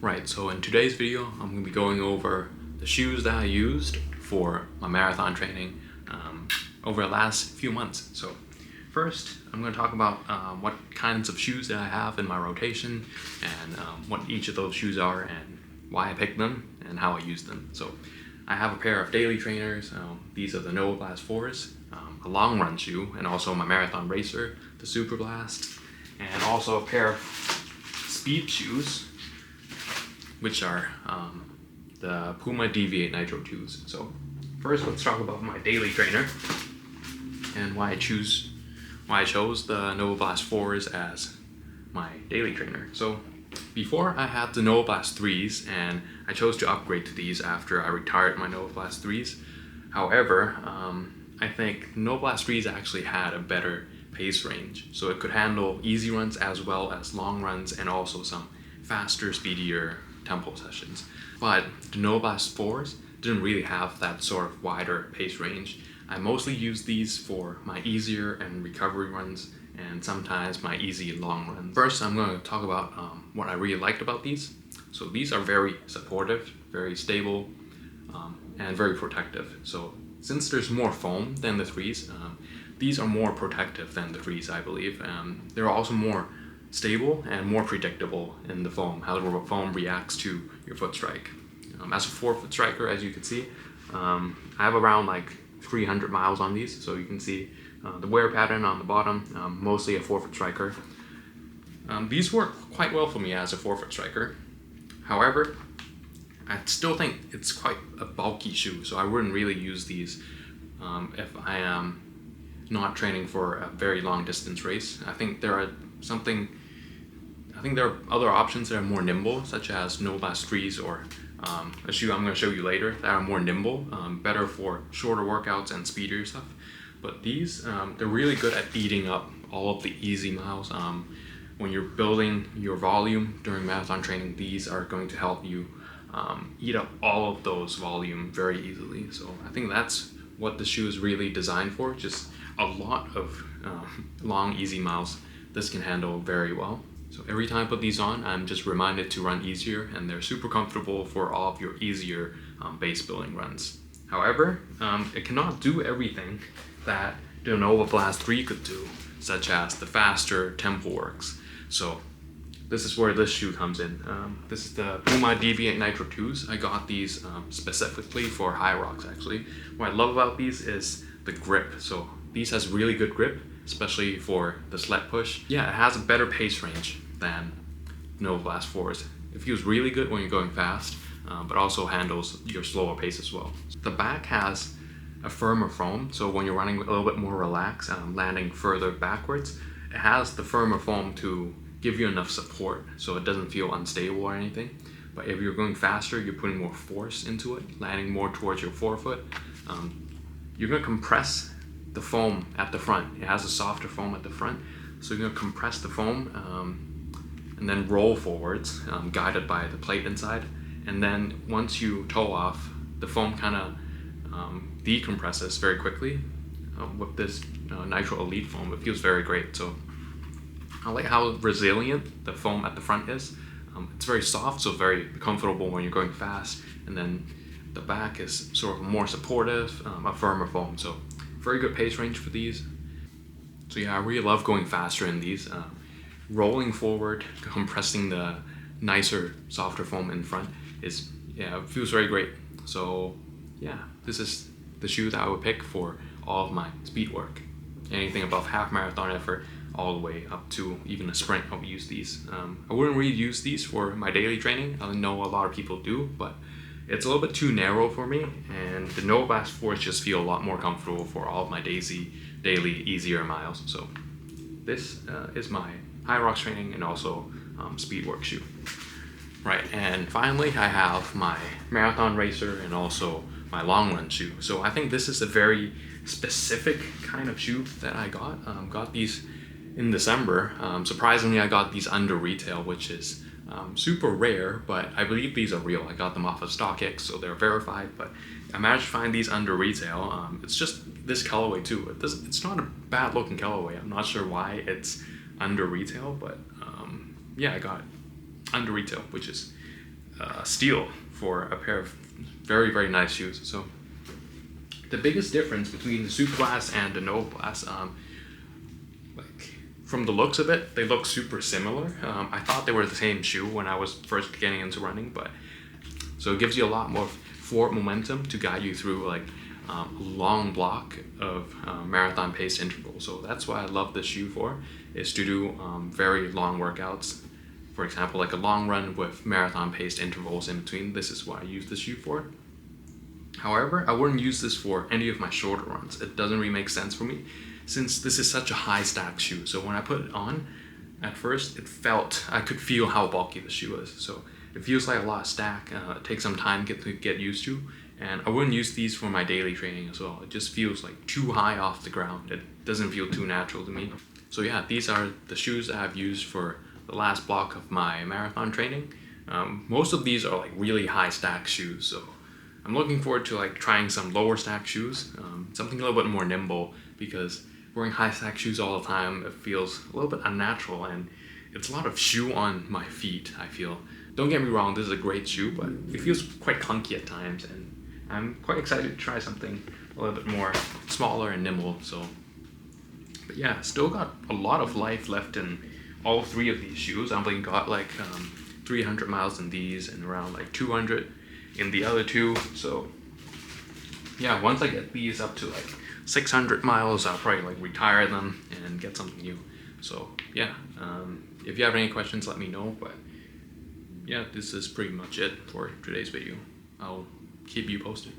Right, so in today's video, I'm going to be going over the shoes that I used for my marathon training over the last few months. So first, I'm going to talk about what kinds of shoes that I have in my rotation and what each of those shoes are and why I picked them and how I use them. So I have a pair of daily trainers. These are the Novablast 4s, a long run shoe, and also my marathon racer, the Superblast, and also a pair of speed shoes, which are the Puma Deviate Nitro 2s. So first, let's talk about my daily trainer and why I chose the Novablast 4s as my daily trainer. So before, I had the Novablast 3s, and I chose to upgrade to these after I retired my Novablast 3s. However, I think Novablast 3s actually had a better pace range, so it could handle easy runs as well as long runs and also some faster, speedier tempo sessions. But the Novablast 4s didn't really have that sort of wider pace range. I mostly use these for my easier and recovery runs and sometimes my easy long runs. First, I'm going to talk about what I really liked about these. So these are very supportive, very stable, and very protective. So since there's more foam than the 3s, these are more protective than the 3s, I believe. They're also more stable and more predictable in the foam, how the foam reacts to your foot strike. As a 4-foot striker, as you can see, I have around like 300 miles on these, so you can see the wear pattern on the bottom, mostly a 4-foot striker. These work quite well for me as a 4-foot striker. However, I still think it's quite a bulky shoe, so I wouldn't really use these if I am not training for a very long distance race. I think there are other options that are more nimble, such as Novablast 3s or a shoe I'm going to show you later that are more nimble, better for shorter workouts and speedier stuff. But these, they're really good at eating up all of the easy miles. When you're building your volume during marathon training, these are going to help you eat up all of those volume very easily. So I think that's what the shoe is really designed for, just a lot of long, easy miles. This can handle very well. So every time I put these on, I'm just reminded to run easier, and they're super comfortable for all of your easier base building runs. However, it cannot do everything that the Novablast 3 could do, such as the faster tempo works. So this is where this shoe comes in. This is the Puma Deviate Nitro 2s. I got these specifically for high rocks, actually. What I love about these is the grip. So these has really good grip, especially for the sled push. Yeah, it has a better pace range than Novablast 4s. It feels really good when you're going fast, but also handles your slower pace as well. The back has a firmer foam, so when you're running a little bit more relaxed, landing further backwards, it has the firmer foam to give you enough support so it doesn't feel unstable or anything. But if you're going faster, you're putting more force into it, landing more towards your forefoot. You're going to compress the foam at the front. It has a softer foam at the front, so you're going to compress the foam and then roll forwards, guided by the plate inside. And then once you toe off, the foam kind of decompresses very quickly. With this Nitro Elite foam, it feels very great. So I like how resilient the foam at the front is. It's very soft, so very comfortable when you're going fast. And then the back is sort of more supportive, a firmer foam. So very good pace range for these. So yeah, I really love going faster in these. Rolling forward, compressing the nicer, softer foam in front it feels very great. So yeah, this is the shoe that I would pick for all of my speed work. Anything above half marathon effort, all the way up to even a sprint, I'll use these. I wouldn't really use these for my daily training. I know a lot of people do, but it's a little bit too narrow for me, and the Novablast 4s just feel a lot more comfortable for all of my daily easier miles. So this is my high rocks training and also speed work shoe. Right, and finally I have my marathon racer and also my long run shoe. So I think this is a very specific kind of shoe that I got. Got these in December. Surprisingly, I got these under retail, which is super rare, but I believe these are real. I got them off of StockX, so they're verified, but I managed to find these under retail. It's just this colorway too. It's not a bad looking colorway. I'm not sure why it's under retail, but yeah, I got it under retail, which is steal for a pair of very, very nice shoes. So the biggest difference between the Superblast and the Novablast, like from the looks of it, they look super similar. I thought they were the same shoe when I was first getting into running, but so it gives you a lot more forward momentum to guide you through like a long block of marathon pace intervals. So that's why I love this shoe for, is to do very long workouts. For example, like a long run with marathon paced intervals in between. This is what I use this shoe for. However, I wouldn't use this for any of my shorter runs. It doesn't really make sense for me since this is such a high stack shoe. So when I put it on, at first I could feel how bulky the shoe is. So it feels like a lot of stack. It takes some time to get used to. And I wouldn't use these for my daily training as well. It just feels like too high off the ground. It doesn't feel too natural to me. So yeah, these are the shoes that I've used for the last block of my marathon training. Most of these are like really high stack shoes. So I'm looking forward to like trying some lower stack shoes, something a little bit more nimble, because wearing high stack shoes all the time, it feels a little bit unnatural and it's a lot of shoe on my feet, I feel. Don't get me wrong, this is a great shoe, but it feels quite clunky at times, and I'm quite excited to try something a little bit more smaller and nimble. So, but yeah, still got a lot of life left in all three of these shoes. I've only got like 300 miles in these and around like 200 in the other two. So yeah, once I get these up to like 600 miles, I'll probably like retire them and get something new. So yeah, if you have any questions, let me know. But yeah, this is pretty much it for today's video. I'll keep you posted.